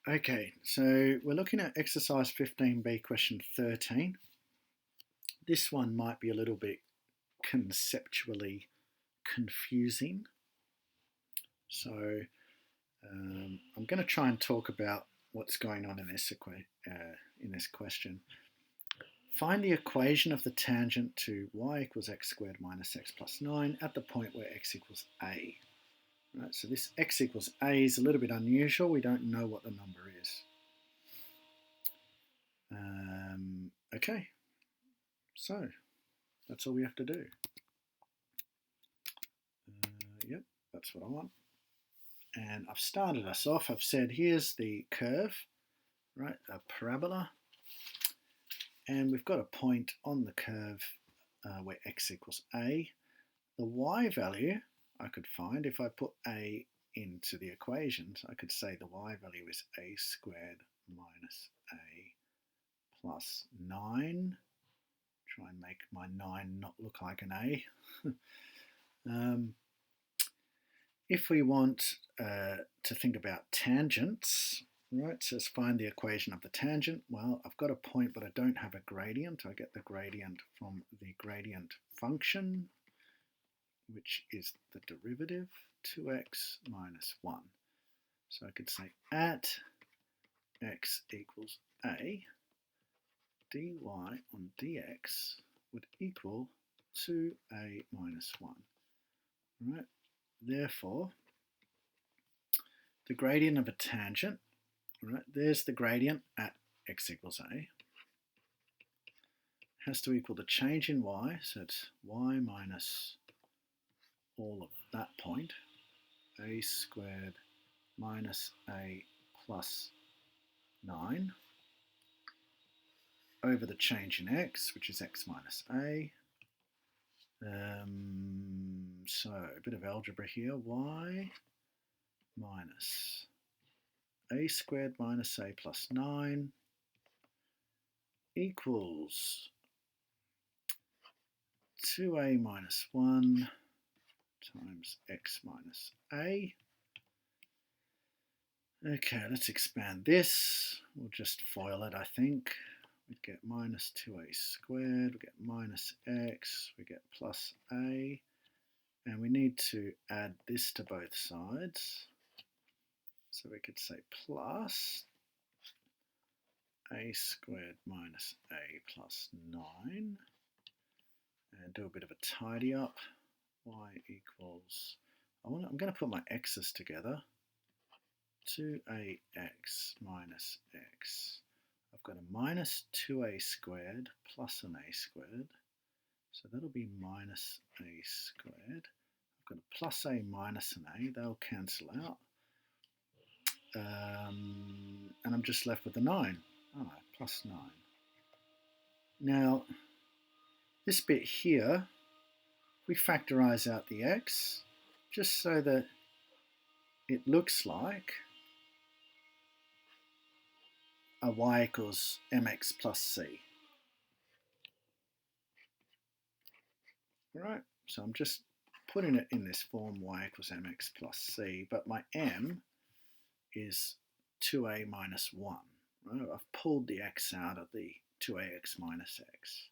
Okay, so we're looking at exercise 15b, question 13. This one might be a little bit conceptually confusing. So I'm going to try and talk about what's going on in this question. Find the equation of the tangent to y equals x squared minus x plus 9 at the point where x equals a. Right, so this x equals a is a little bit unusual. We don't know what the number is. Okay, so that's all we have to do. Yep, that's what I want. And I've started us off. I've said here's the curve, right, a parabola. And we've got a point on the curve where x equals a. The y value I could find if I put a into the equations. I could say the y value is a squared minus a plus 9. Try and make my 9 not look like an a. If we want to think about tangents, right, so let's find the equation of the tangent. Well, I've got a point, but I don't have a gradient. I get the gradient from the gradient function, which is the derivative, 2x minus 1. So I could say at x equals a, dy on dx would equal 2a minus 1. Right? Therefore, the gradient of a tangent, right, there's the gradient at x equals a, has to equal the change in y, so it's y minus all of that point, a squared minus a plus 9, over the change in x, which is x minus a. So a bit of algebra here, y minus a squared minus a plus 9 equals 2a minus 1 times x minus a. Okay, let's expand this. We'll just FOIL it, I think. We get minus 2a squared, we get minus x, we get plus a, and we need to add this to both sides. So we could say plus a squared minus a plus 9, and do a bit of a tidy up. Y equals, I'm going to put my x's together, 2ax minus x. I've got a minus 2a squared plus an a squared, so that'll be minus a squared. I've got a plus a minus an a, they'll cancel out. And I'm just left with a 9. Oh, plus 9. Now, this bit here, we factorise out the x, just so that it looks like a y equals mx plus c. Right, so I'm just putting it in this form, y equals mx plus c, but my m is 2a minus 1. Right? I've pulled the x out of the 2ax minus x.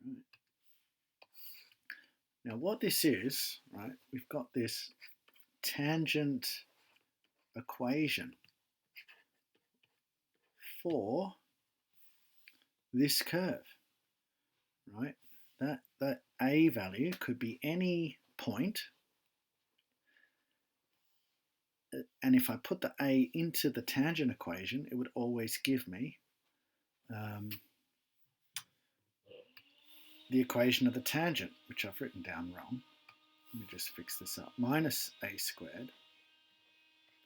Right. Now what this is, right, we've got this tangent equation for this curve, right? That a value could be any point, and if I put the a into the tangent equation, it would always give me the equation of the tangent, which I've written down wrong. Let me just fix this up. Minus a squared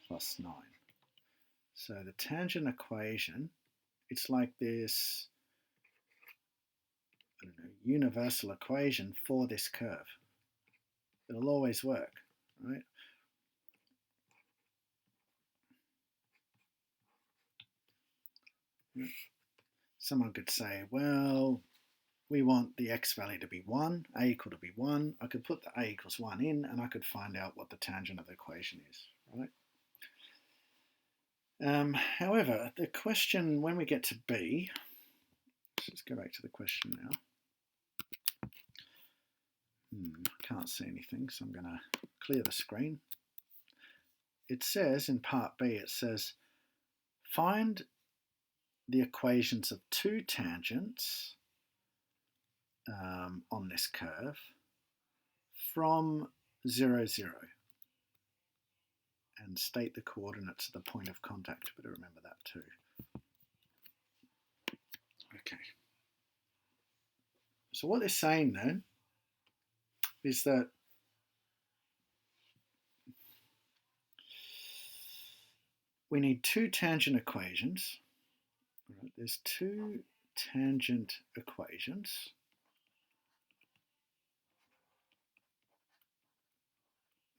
plus 9. So the tangent equation, it's like this, I don't know, universal equation for this curve. It'll always work, right? Someone could say, well, we want the x value to be 1, a equal to be 1. I could put the a equals 1 in, and I could find out what the tangent of the equation is, right? However, the question when we get to B, let's go back to the question now. Can't see anything, so I'm going to clear the screen. It says in part B, it says, find the equations of two tangents on this curve from 0, 0. And state the coordinates of the point of contact. Better remember that too. Okay. So what they're saying then is that we need two tangent equations. Right, there's two tangent equations.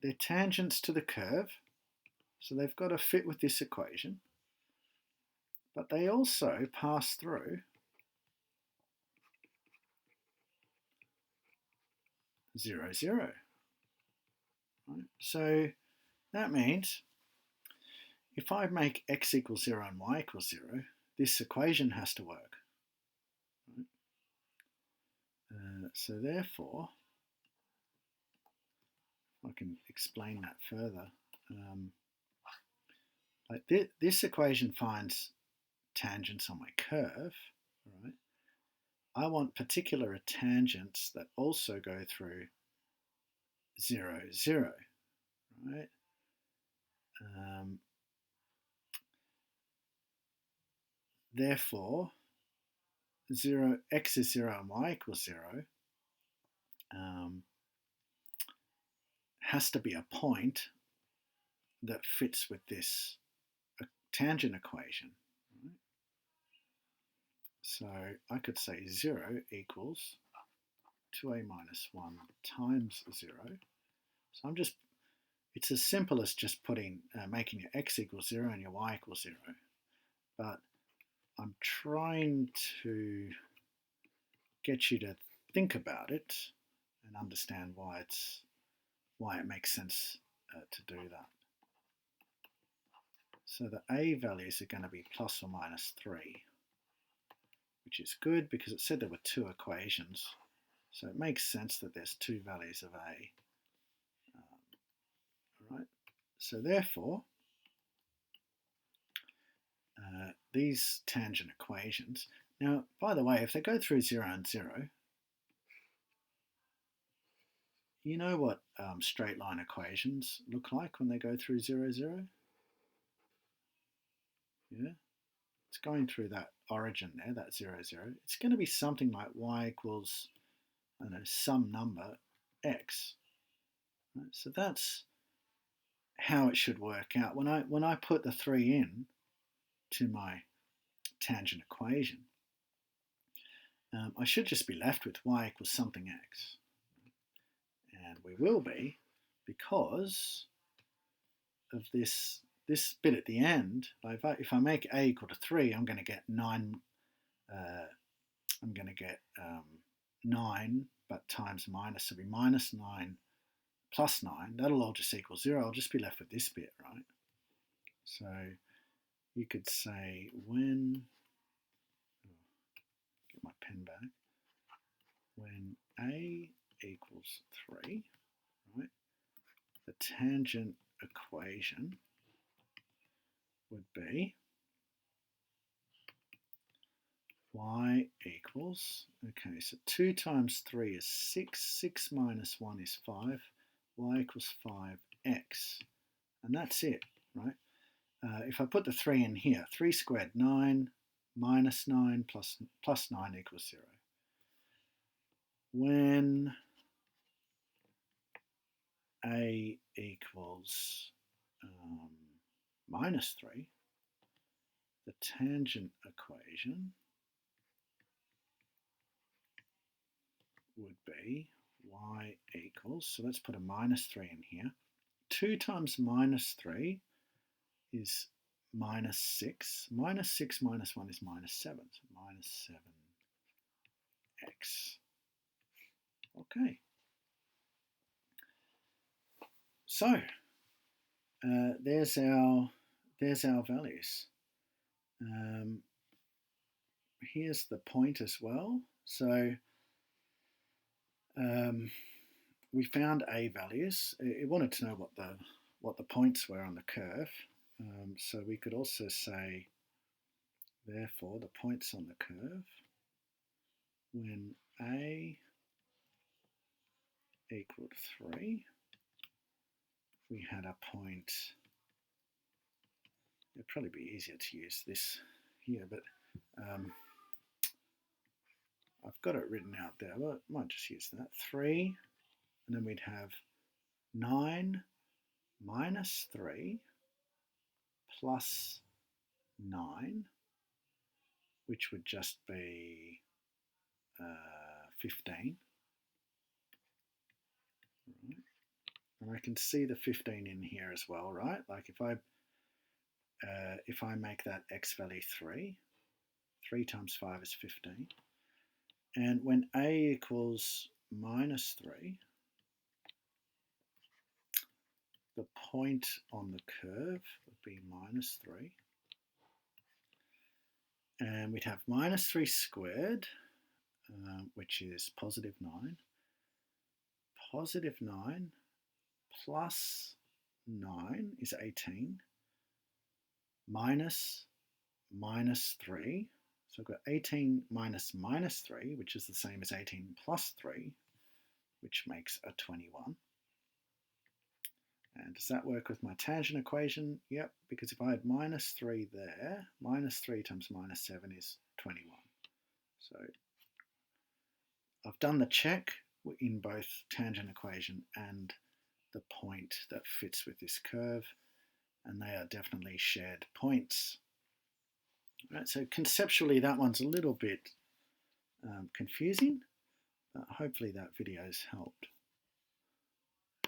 They're tangents to the curve, so they've got to fit with this equation. But they also pass through 0, 0. Right? So that means if I make x equals 0 and y equals 0, this equation has to work. Right? So therefore, I can explain that further. Like this equation finds tangents on my curve. Right? I want particular tangents that also go through 0, 0. Right? Therefore, x is 0 and y equals 0 has to be a point that fits with this tangent equation. Right? So I could say 0 equals 2a minus 1 times 0. So it's as simple as just making your x equals 0 and your y equals 0. But I'm trying to get you to think about it and understand why it makes sense to do that. So the a values are going to be plus or minus 3, which is good because it said there were two equations. So it makes sense that there's two values of a. All right. So therefore, these tangent equations. Now, by the way, if they go through 0 and 0, you know what straight line equations look like when they go through 0, 0? Yeah, it's going through that origin there, that 0, 0. It's going to be something like y equals, I don't know, some number x. Right? So that's how it should work out. When I put the 3 in to my tangent equation, I should just be left with y equals something x. And we will be, because of this bit at the end. If I make a equal to 3, I'm going to get 9. I'm going to get 9, but times minus, so it'll be minus 9 plus 9. That'll all just equal 0. I'll just be left with this bit, right? So you could say when, get my pen back, when a equals 3, right, the tangent equation would be y equals, okay, so 2 times 3 is 6, 6 minus 1 is 5, y equals 5x, and that's it, right? If I put the 3 in here, 3 squared 9, minus 9 plus 9 equals 0. When a equals minus 3, the tangent equation would be y equals, so let's put a minus 3 in here. 2 times minus 3 is minus 6. Minus 6 minus 1 is minus 7. So minus 7x. Okay. So there's there's our values. Here's the point as well. So we found A values. It wanted to know what the points were on the curve. So we could also say, therefore, the points on the curve when A equaled 3, we had a point. It'd probably be easier to use this here, but I've got it written out there. Well, I might just use that. 3, and then we'd have 9 minus 3 plus 9, which would just be 15. Right. And I can see the 15 in here as well, right? Like if I make that x value 3 times 5 is 15. And when A equals minus 3, the point on the curve would be minus 3. And we'd have minus 3 squared, which is positive 9. Positive 9 plus 9 is 18. Minus 3. So I've got 18 minus 3, which is the same as 18 plus 3, which makes a 21. And does that work with my tangent equation? Yep, because if I had minus 3 there, minus 3 times minus 7 is 21. So I've done the check in both tangent equation and the point that fits with this curve, and they are definitely shared points. Right, so conceptually that one's a little bit confusing, but hopefully that video's helped.